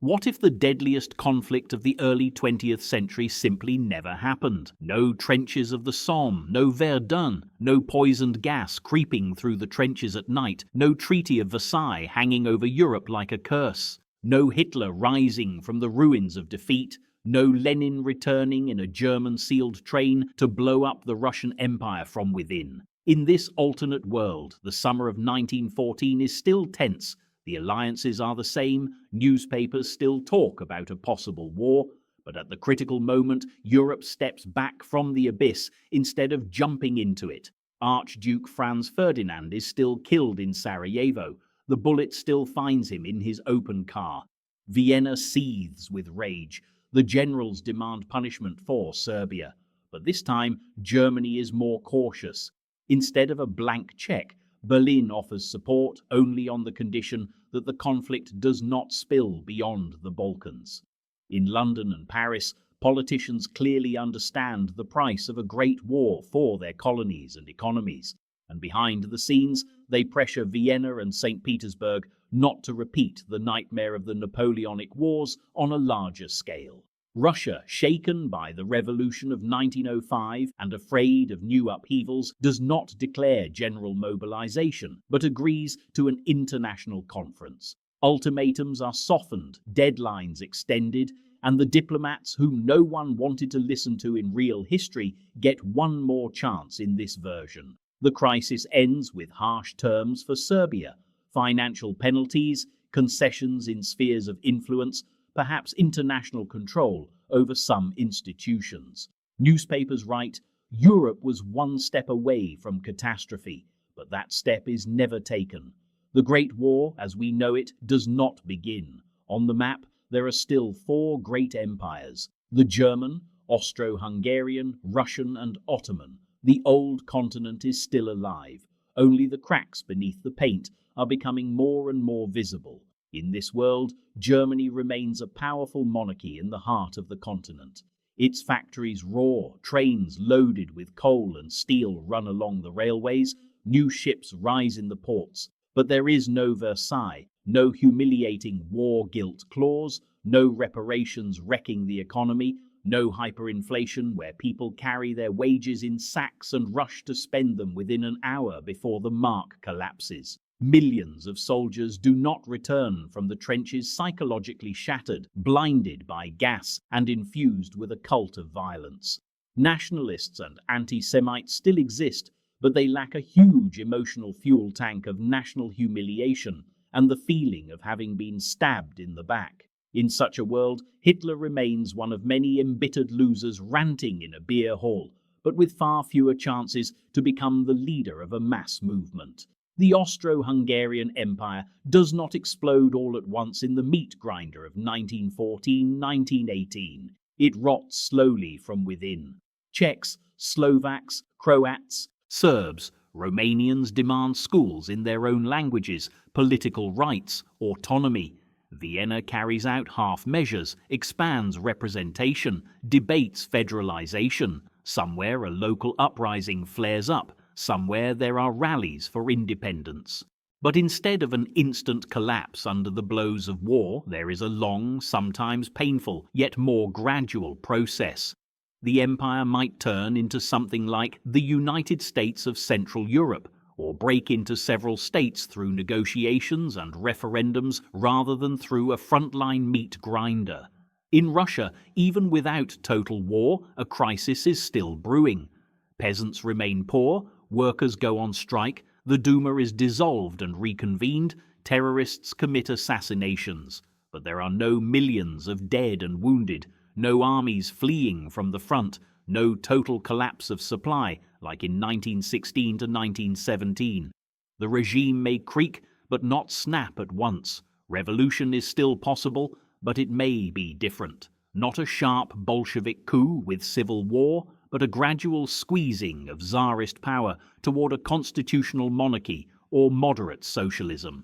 What if the deadliest conflict of the early 20th century simply never happened? No trenches of the Somme, no Verdun, no poisoned gas creeping through the trenches at night, no Treaty of Versailles hanging over Europe like a curse, no Hitler rising from the ruins of defeat, no Lenin returning in a German-sealed train to blow up the Russian Empire from within. In this alternate world, the summer of 1914 is still tense. The alliances are the same, newspapers still talk about a possible war, but at the critical moment, Europe steps back from the abyss instead of jumping into it. Archduke Franz Ferdinand is still killed in Sarajevo. The bullet still finds him in his open car. Vienna seethes with rage. The generals demand punishment for Serbia. But this time, Germany is more cautious. Instead of a blank check, Berlin offers support only on the condition that the conflict does not spill beyond the Balkans. In London and Paris, politicians clearly understand the price of a great war for their colonies and economies, and behind the scenes, they pressure Vienna and St. Petersburg not to repeat the nightmare of the Napoleonic Wars on a larger scale. Russia, shaken by the revolution of 1905 and afraid of new upheavals, does not declare general mobilization, but agrees to an international conference. Ultimatums are softened, deadlines extended, and the diplomats whom no one wanted to listen to in real history get one more chance in this version. The crisis ends with harsh terms for Serbia, financial penalties, concessions in spheres of influence, perhaps international control over some institutions. Newspapers write, Europe was one step away from catastrophe, but that step is never taken. The Great War, as we know it, does not begin. On the map, there are still 4 great empires: the German, Austro-Hungarian, Russian, and Ottoman. The old continent is still alive. Only the cracks beneath the paint are becoming more and more visible. In this world, Germany remains a powerful monarchy in the heart of the continent. Its factories roar, trains loaded with coal and steel run along the railways, new ships rise in the ports. But there is no Versailles, no humiliating war guilt clause, no reparations wrecking the economy, no hyperinflation where people carry their wages in sacks and rush to spend them within an hour before the mark collapses. Millions of soldiers do not return from the trenches psychologically shattered, blinded by gas, and infused with a cult of violence. Nationalists and anti-Semites still exist, but they lack a huge emotional fuel tank of national humiliation and the feeling of having been stabbed in the back. In such a world, Hitler remains one of many embittered losers ranting in a beer hall, but with far fewer chances to become the leader of a mass movement. The Austro-Hungarian Empire does not explode all at once in the meat grinder of 1914-1918. It rots slowly from within. Czechs, Slovaks, Croats, Serbs, Romanians demand schools in their own languages, political rights, autonomy. Vienna carries out half measures, expands representation, debates federalization. Somewhere a local uprising flares up. Somewhere there are rallies for independence. But instead of an instant collapse under the blows of war, there is a long, sometimes painful, yet more gradual process. The empire might turn into something like the United States of Central Europe, or break into several states through negotiations and referendums rather than through a frontline meat grinder. In Russia, even without total war, a crisis is still brewing. Peasants remain poor, workers go on strike, the Duma is dissolved and reconvened, terrorists commit assassinations. But there are no millions of dead and wounded, no armies fleeing from the front, no total collapse of supply like in 1916 to 1917. The regime may creak, but not snap at once. Revolution is still possible, but it may be different. Not a sharp Bolshevik coup with civil war, but a gradual squeezing of Tsarist power toward a constitutional monarchy or moderate socialism.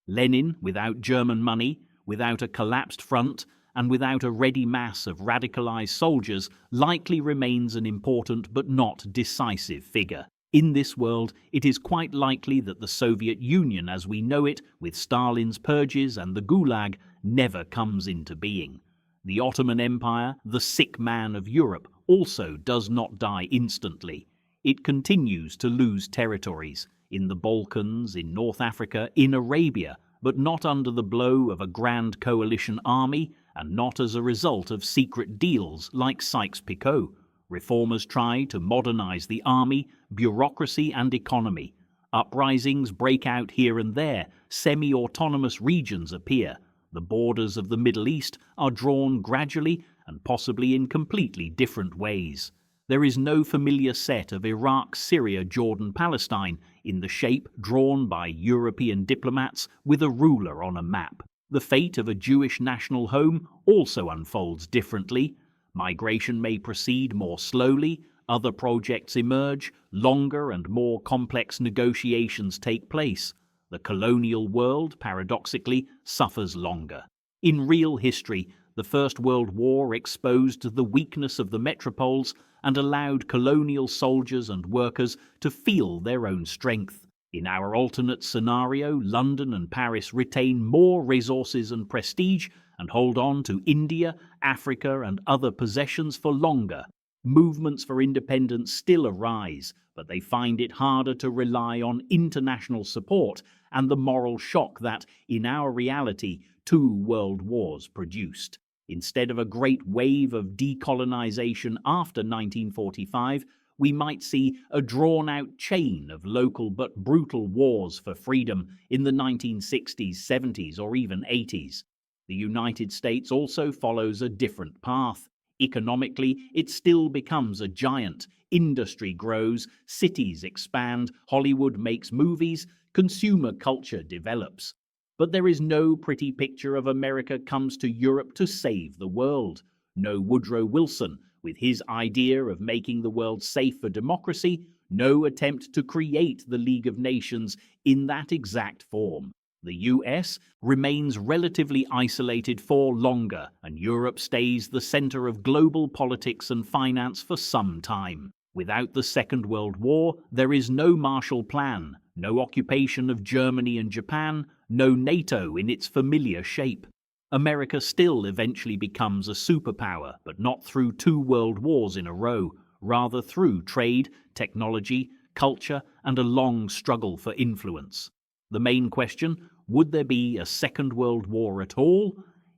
Lenin, without German money, without a collapsed front, and without a ready mass of radicalized soldiers, likely remains an important but not decisive figure. In this world, it is quite likely that the Soviet Union as we know it, with Stalin's purges and the Gulag, never comes into being. The Ottoman Empire, the sick man of Europe, also does not die instantly. It continues to lose territories in the Balkans, in North Africa, in Arabia, but not under the blow of a grand coalition army and not as a result of secret deals like Sykes-Picot. Reformers try to modernize the army, bureaucracy and economy. Uprisings break out here and there, semi-autonomous regions appear. The borders of the Middle East are drawn gradually and possibly in completely different ways. There is no familiar set of Iraq, Syria, Jordan, Palestine in the shape drawn by European diplomats with a ruler on a map. The fate of a Jewish national home also unfolds differently. Migration may proceed more slowly, other projects emerge, longer and more complex negotiations take place. The colonial world, paradoxically, suffers longer. In real history, the First World War exposed the weakness of the metropoles and allowed colonial soldiers and workers to feel their own strength. In our alternate scenario, London and Paris retain more resources and prestige and hold on to India, Africa and other possessions for longer. Movements for independence still arise, but they find it harder to rely on international support and the moral shock that, in our reality, 2 world wars produced. Instead of a great wave of decolonization after 1945, we might see a drawn-out chain of local but brutal wars for freedom in the 1960s, 70s, or even 80s. The United States also follows a different path. Economically, it still becomes a giant. Industry grows, cities expand, Hollywood makes movies, consumer culture develops. But there is no pretty picture of America comes to Europe to save the world. No Woodrow Wilson, with his idea of making the world safe for democracy, no attempt to create the League of Nations in that exact form. The US remains relatively isolated for longer, and Europe stays the center of global politics and finance for some time. Without the Second World War, there is no Marshall Plan, no occupation of Germany and Japan, no NATO in its familiar shape. America still eventually becomes a superpower, but not through 2 world wars in a row, rather through trade, technology, culture, and a long struggle for influence. The main question, would there be a Second World War at all?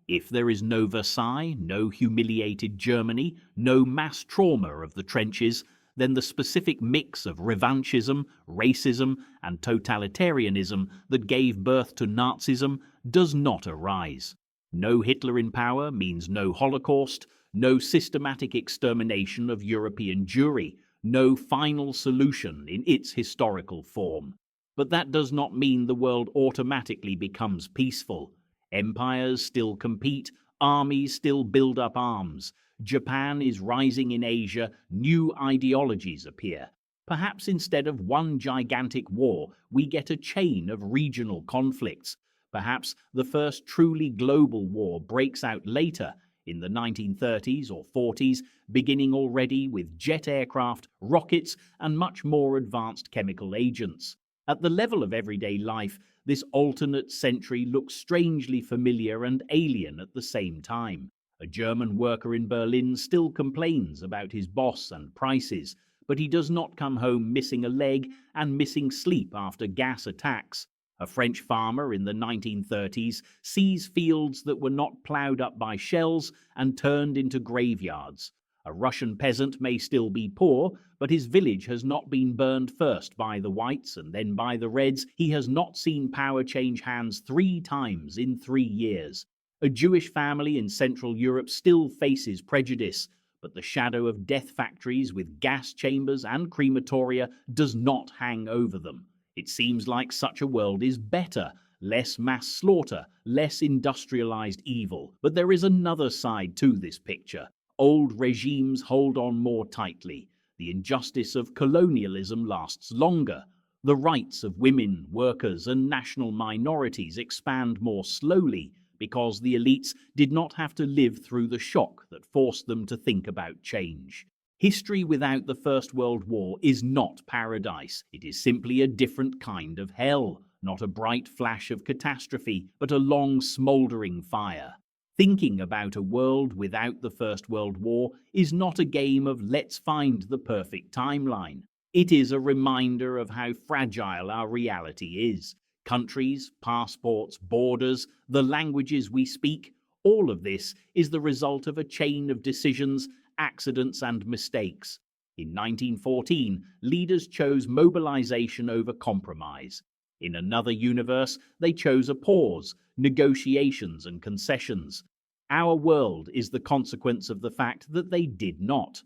If there is no Versailles, no humiliated Germany, no mass trauma of the trenches, then the specific mix of revanchism, racism, and totalitarianism that gave birth to Nazism does not arise. No Hitler in power means no Holocaust, no systematic extermination of European Jewry, no final solution in its historical form. But that does not mean the world automatically becomes peaceful. Empires still compete, armies still build up arms. Japan is rising in Asia, new ideologies appear. Perhaps instead of one gigantic war, we get a chain of regional conflicts. Perhaps the first truly global war breaks out later, in the 1930s or 40s, beginning already with jet aircraft, rockets, and much more advanced chemical agents. At the level of everyday life, this alternate century looks strangely familiar and alien at the same time. A German worker in Berlin still complains about his boss and prices, but he does not come home missing a leg and missing sleep after gas attacks. A French farmer in the 1930s sees fields that were not ploughed up by shells and turned into graveyards. A Russian peasant may still be poor, but his village has not been burned first by the whites and then by the reds. He has not seen power change hands 3 times in 3 years. A Jewish family in Central Europe still faces prejudice, but the shadow of death factories with gas chambers and crematoria does not hang over them. It seems like such a world is better, less mass slaughter, less industrialized evil. But there is another side to this picture. Old regimes hold on more tightly. The injustice of colonialism lasts longer. The rights of women, workers, and national minorities expand more slowly because the elites did not have to live through the shock that forced them to think about change. History without the First World War is not paradise. It is simply a different kind of hell. not a bright flash of catastrophe, but a long smouldering fire. Thinking about a world without the First World War is not a game of let's find the perfect timeline. It is a reminder of how fragile our reality is. Countries, passports, borders, the languages we speak, all of this is the result of a chain of decisions, accidents, and mistakes. In 1914, leaders chose mobilization over compromise. In another universe, they chose a pause, negotiations, and concessions. Our world is the consequence of the fact that they did not.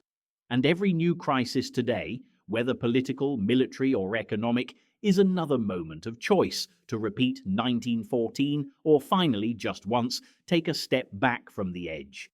And every new crisis today, whether political, military, or economic, is another moment of choice to repeat 1914 or finally, just once, take a step back from the edge.